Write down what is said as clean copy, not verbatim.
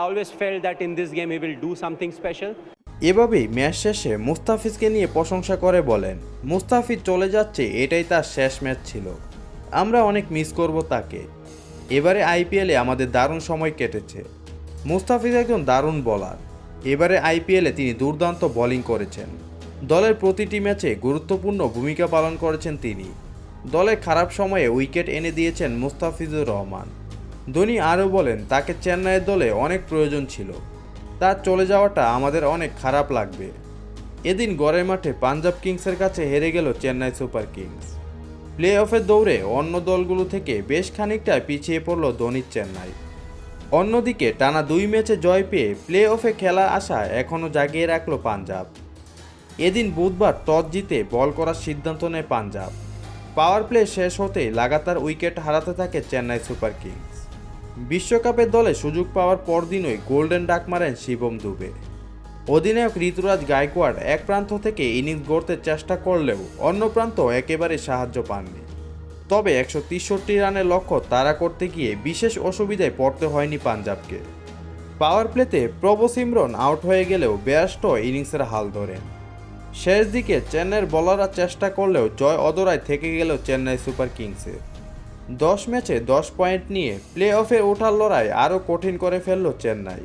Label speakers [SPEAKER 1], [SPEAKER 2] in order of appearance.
[SPEAKER 1] always felt that in this game he will do something special.
[SPEAKER 2] এভাবেই match শেষে মুস্তাফিজকে নিয়ে প্রশংসা করে বলেন, মুস্তাফিজ চলে যাচ্ছে, এটাই তার শেষ ম্যাচ ছিল। আমরা অনেক মিস করব তাকে। এবারে আইপিএলে আমাদের দারুণ সময় কেটেছে। মুস্তাফিজ একজন দারুণ বোলার। এবারে আইপিএলে তিনি দুর্দান্ত বোলিং করেছেন। দলের প্রতিটি ম্যাচে গুরুত্বপূর্ণ ভূমিকা পালন করেছেন তিনি। দলের খারাপ সময়ে উইকেট এনে দিয়েছেন মুস্তাফিজুর রহমান। ধোনি আরও বলেন, তাকে চেন্নাইয়ের দলে অনেক প্রয়োজন ছিল। তার চলে যাওয়াটা আমাদের অনেক খারাপ লাগবে। এদিন গড়ের মাঠে পাঞ্জাব কিংসের কাছে হেরে গেল চেন্নাই সুপার কিংস। প্লে অফের দৌড়ে অন্য দলগুলো থেকে বেশ খানিকটা পিছিয়ে পড়ল ধোনির চেন্নাই। অন্যদিকে টানা 2 ম্যাচে জয় পেয়ে প্লে অফে খেলা আসা এখনও জাগিয়ে রাখল পাঞ্জাব। এদিন বুধবার টস জিতে বল করার সিদ্ধান্ত নেয় পাঞ্জাব। পাওয়ার প্লে শেষ হতেই লাগাতার উইকেট হারাতে থাকে চেন্নাই সুপার কিংস। বিশ্বকাপের দলে সুযোগ পাওয়ার পরদিনই গোল্ডেন ডাক মারেন শিবম দুবে। অধিনায়ক ঋতুরাজ গায়কোয়াড় এক প্রান্ত থেকে ইনিংস গড়তে চেষ্টা করলেও অন্য প্রান্ত একেবারে সাহায্য পাননি। তবে 163 রানের লক্ষ্য তাড়া করতে গিয়ে বিশেষ অসুবিধায় পড়তে হয়নি পাঞ্জাবকে। পাওয়ার প্লেতে প্রভ সিমরন আউট হয়ে গেলেও ব্যস্ত ইনিংসের হাল ধরেন। শেষ দিকে চেন্নাইয়ের বোলাররা চেষ্টা করলেও জয় অধরায় থেকে গেল চেন্নাই সুপার কিংসের। 10 ম্যাচে 10 পয়েন্ট নিয়ে প্লে অফে ওঠার লড়াই আরও কঠিন করে ফেলল চেন্নাই।